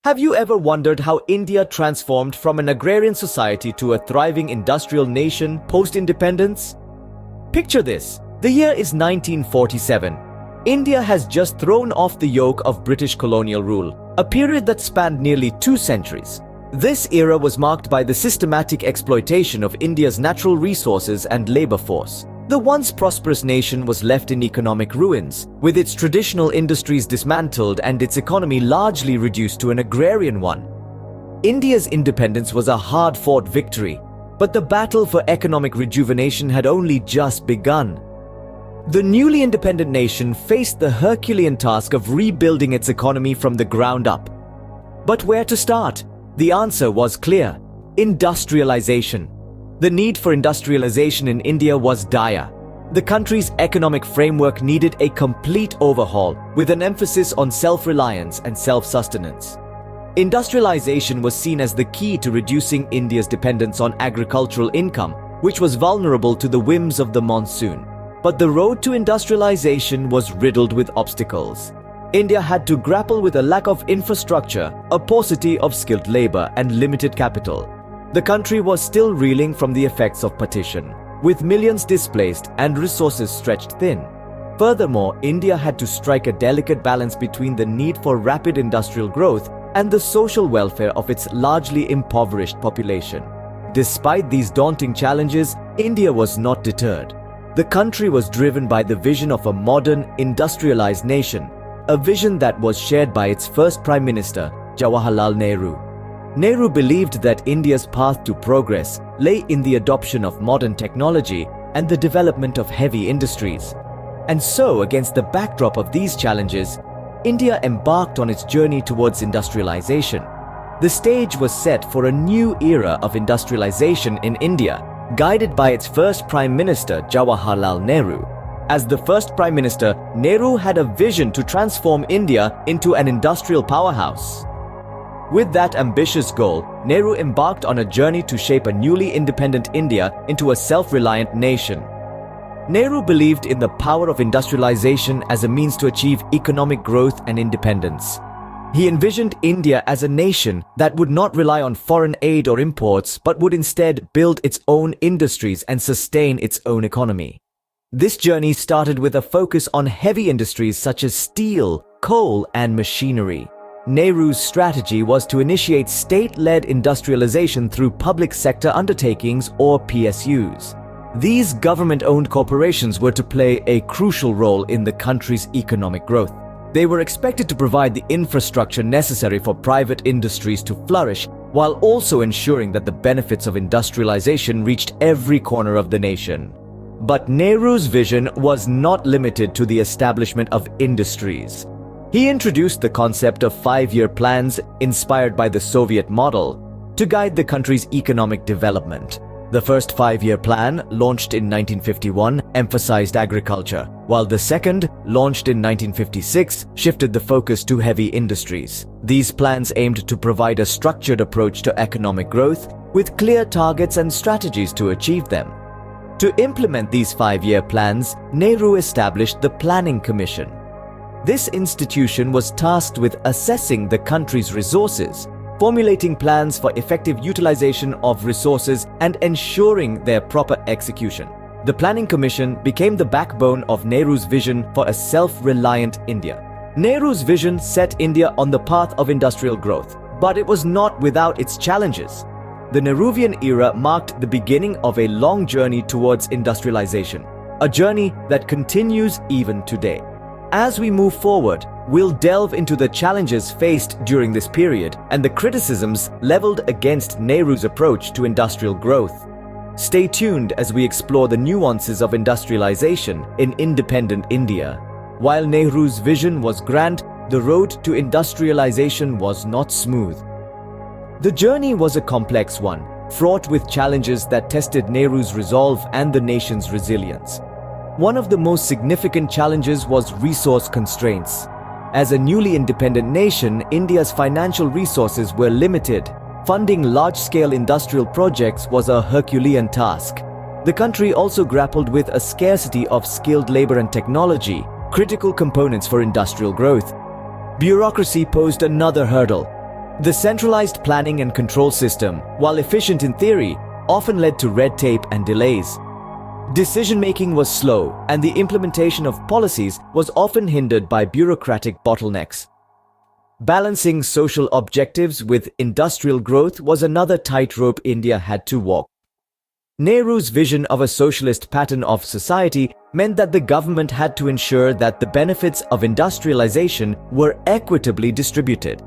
Have you ever wondered how India transformed from an agrarian society to a thriving industrial nation post-independence? Picture this. The year is 1947. India has just thrown off the yoke of British colonial rule, a period that spanned nearly 2 centuries. This era was marked by the systematic exploitation of India's natural resources and labor force. The once prosperous nation was left in economic ruins, with its traditional industries dismantled and its economy largely reduced to an agrarian one. India's independence was a hard-fought victory, but the battle for economic rejuvenation had only just begun. The newly independent nation faced the Herculean task of rebuilding its economy from the ground up. But where to start? The answer was clear: industrialization. The need for industrialization in India was dire. The country's economic framework needed a complete overhaul, with an emphasis on self-reliance and self-sustenance. Industrialization was seen as the key to reducing India's dependence on agricultural income, which was vulnerable to the whims of the monsoon. But the road to industrialization was riddled with obstacles. India had to grapple with a lack of infrastructure, a paucity of skilled labor, and limited capital. The country was still reeling from the effects of partition, with millions displaced and resources stretched thin. Furthermore, India had to strike a delicate balance between the need for rapid industrial growth and the social welfare of its largely impoverished population. Despite these daunting challenges, India was not deterred. The country was driven by the vision of a modern, industrialized nation, a vision that was shared by its first Prime Minister, Jawaharlal Nehru. Nehru believed that India's path to progress lay in the adoption of modern technology and the development of heavy industries. And so, against the backdrop of these challenges, India embarked on its journey towards industrialization. The stage was set for a new era of industrialization in India, guided by its first Prime Minister, Jawaharlal Nehru. As the first Prime Minister, Nehru had a vision to transform India into an industrial powerhouse. With that ambitious goal, Nehru embarked on a journey to shape a newly independent India into a self-reliant nation. Nehru believed in the power of industrialization as a means to achieve economic growth and independence. He envisioned India as a nation that would not rely on foreign aid or imports, but would instead build its own industries and sustain its own economy. This journey started with a focus on heavy industries such as steel, coal, and machinery. Nehru's strategy was to initiate state-led industrialization through public sector undertakings or PSUs. These government-owned corporations were to play a crucial role in the country's economic growth. They were expected to provide the infrastructure necessary for private industries to flourish, while also ensuring that the benefits of industrialization reached every corner of the nation. But Nehru's vision was not limited to the establishment of industries. He introduced the concept of 5-year plans inspired by the Soviet model to guide the country's economic development. The first 5-year plan, launched in 1951, emphasized agriculture, while the second, launched in 1956, shifted the focus to heavy industries. These plans aimed to provide a structured approach to economic growth, with clear targets and strategies to achieve them. To implement these 5-year plans, Nehru established the Planning Commission. This institution was tasked with assessing the country's resources, formulating plans for effective utilization of resources, and ensuring their proper execution. The Planning Commission became the backbone of Nehru's vision for a self-reliant India. Nehru's vision set India on the path of industrial growth, but it was not without its challenges. The Nehruvian era marked the beginning of a long journey towards industrialization, a journey that continues even today. As we move forward, we'll delve into the challenges faced during this period and the criticisms leveled against Nehru's approach to industrial growth. Stay tuned as we explore the nuances of industrialization in independent India. While Nehru's vision was grand, the road to industrialization was not smooth. The journey was a complex one, fraught with challenges that tested Nehru's resolve and the nation's resilience. One of the most significant challenges was resource constraints. As a newly independent nation, India's financial resources were limited. Funding large-scale industrial projects was a Herculean task. The country also grappled with a scarcity of skilled labor and technology, critical components for industrial growth. Bureaucracy posed another hurdle. The centralized planning and control system, while efficient in theory, often led to red tape and delays. Decision-making was slow, and the implementation of policies was often hindered by bureaucratic bottlenecks. Balancing social objectives with industrial growth was another tightrope India had to walk. Nehru's vision of a socialist pattern of society meant that the government had to ensure that the benefits of industrialization were equitably distributed.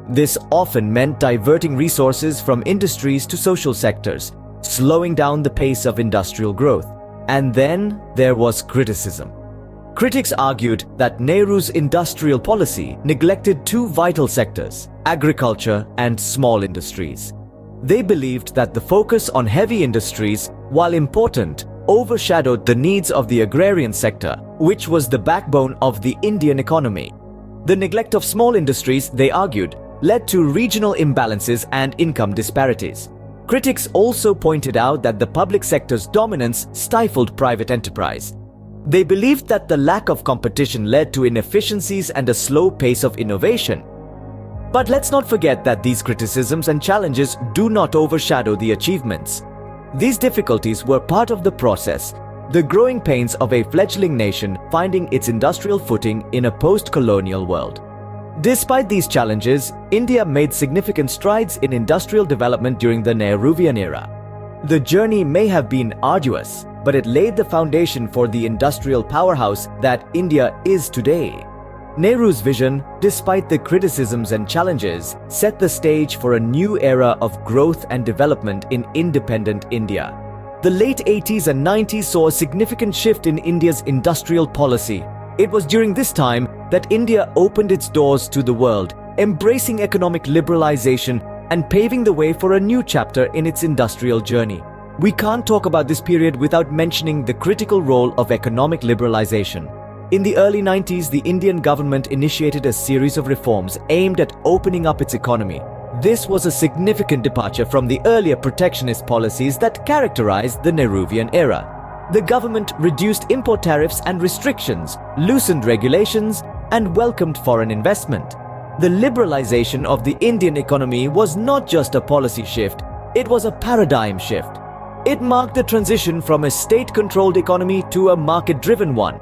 This often meant diverting resources from industries to social sectors, slowing down the pace of industrial growth. And then there was criticism. Critics argued that Nehru's industrial policy neglected two vital sectors, agriculture and small industries. They believed that the focus on heavy industries, while important, overshadowed the needs of the agrarian sector, which was the backbone of the Indian economy. The neglect of small industries, they argued, led to regional imbalances and income disparities. Critics also pointed out that the public sector's dominance stifled private enterprise. They believed that the lack of competition led to inefficiencies and a slow pace of innovation. But let's not forget that these criticisms and challenges do not overshadow the achievements. These difficulties were part of the process, the growing pains of a fledgling nation finding its industrial footing in a post-colonial world. Despite these challenges, India made significant strides in industrial development during the Nehruvian era. The journey may have been arduous, but it laid the foundation for the industrial powerhouse that India is today. Nehru's vision, despite the criticisms and challenges, set the stage for a new era of growth and development in independent India. The late 80s and 90s saw a significant shift in India's industrial policy. It was during this time that India opened its doors to the world, embracing economic liberalization and paving the way for a new chapter in its industrial journey. We can't talk about this period without mentioning the critical role of economic liberalization. In the early 90s, the Indian government initiated a series of reforms aimed at opening up its economy. This was a significant departure from the earlier protectionist policies that characterized the Nehruvian era. The government reduced import tariffs and restrictions, loosened regulations, and welcomed foreign investment. The liberalization of the Indian economy was not just a policy shift, it was a paradigm shift. It marked the transition from a state-controlled economy to a market-driven one,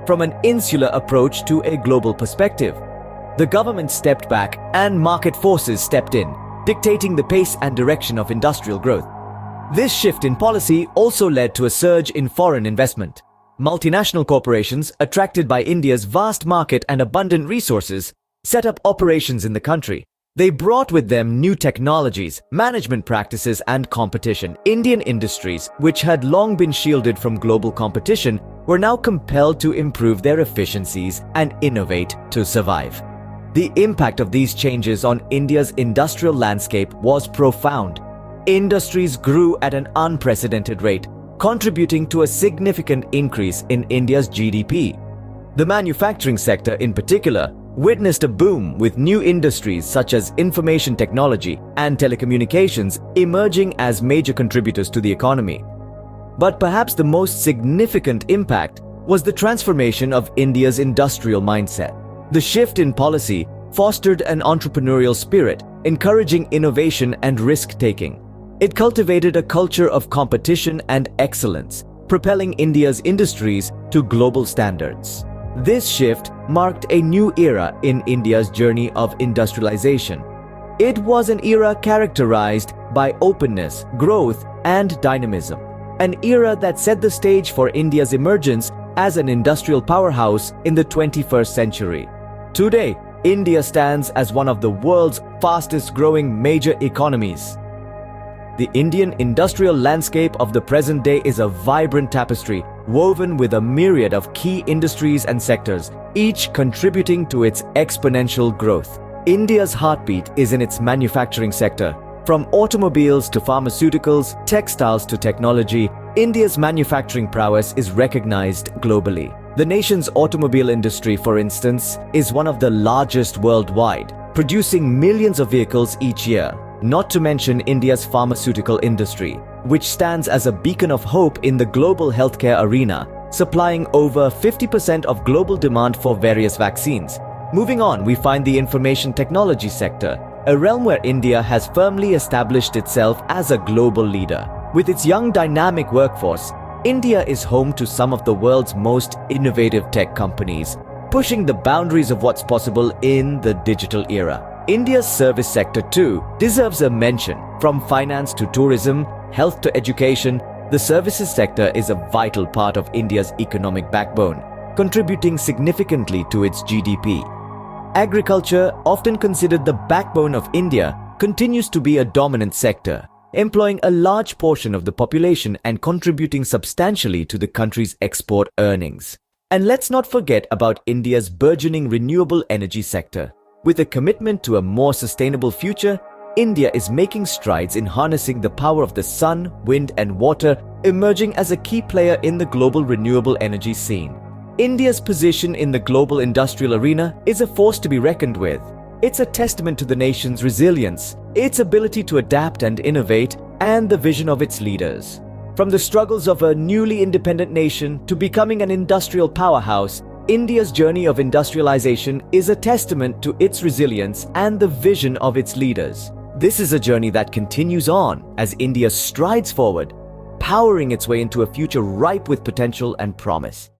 from an insular approach to a global perspective. The government stepped back and market forces stepped in, dictating the pace and direction of industrial growth. This shift in policy also led to a surge in foreign investment. Multinational corporations, attracted by India's vast market and abundant resources, set up operations in the country. They brought with them new technologies, management practices, and competition. Indian industries, which had long been shielded from global competition, were now compelled to improve their efficiencies and innovate to survive. The impact of these changes on India's industrial landscape was profound. Industries grew at an unprecedented rate, contributing to a significant increase in India's GDP. The manufacturing sector, in particular, witnessed a boom with new industries such as information technology and telecommunications emerging as major contributors to the economy. But perhaps the most significant impact was the transformation of India's industrial mindset. The shift in policy fostered an entrepreneurial spirit, encouraging innovation and risk-taking. It cultivated a culture of competition and excellence, propelling India's industries to global standards. This shift marked a new era in India's journey of industrialization. It was an era characterized by openness, growth, and dynamism. An era that set the stage for India's emergence as an industrial powerhouse in the 21st century. Today, India stands as one of the world's fastest-growing major economies. The Indian industrial landscape of the present day is a vibrant tapestry, woven with a myriad of key industries and sectors, each contributing to its exponential growth. India's heartbeat is in its manufacturing sector. From automobiles to pharmaceuticals, textiles to technology, India's manufacturing prowess is recognized globally. The nation's automobile industry, for instance, is one of the largest worldwide, producing millions of vehicles each year. Not to mention India's pharmaceutical industry, which stands as a beacon of hope in the global healthcare arena, supplying over 50% of global demand for various vaccines. Moving on, we find the information technology sector. a realm where India has firmly established itself as a global leader. With its young dynamic workforce, India is home to some of the world's most innovative tech companies, pushing the boundaries of what's possible in the digital era. India's service sector too deserves a mention. From finance to tourism, health to education, the services sector is a vital part of India's economic backbone, contributing significantly to its GDP. Agriculture, often considered the backbone of India, continues to be a dominant sector, employing a large portion of the population and contributing substantially to the country's export earnings. And let's not forget about India's burgeoning renewable energy sector. With a commitment to a more sustainable future, India is making strides in harnessing the power of the sun, wind, and water, emerging as a key player in the global renewable energy scene. India's position in the global industrial arena is a force to be reckoned with. It's a testament to the nation's resilience, its ability to adapt and innovate, and the vision of its leaders. From the struggles of a newly independent nation to becoming an industrial powerhouse, India's journey of industrialization is a testament to its resilience and the vision of its leaders. This is a journey that continues on as India strides forward, powering its way into a future ripe with potential and promise.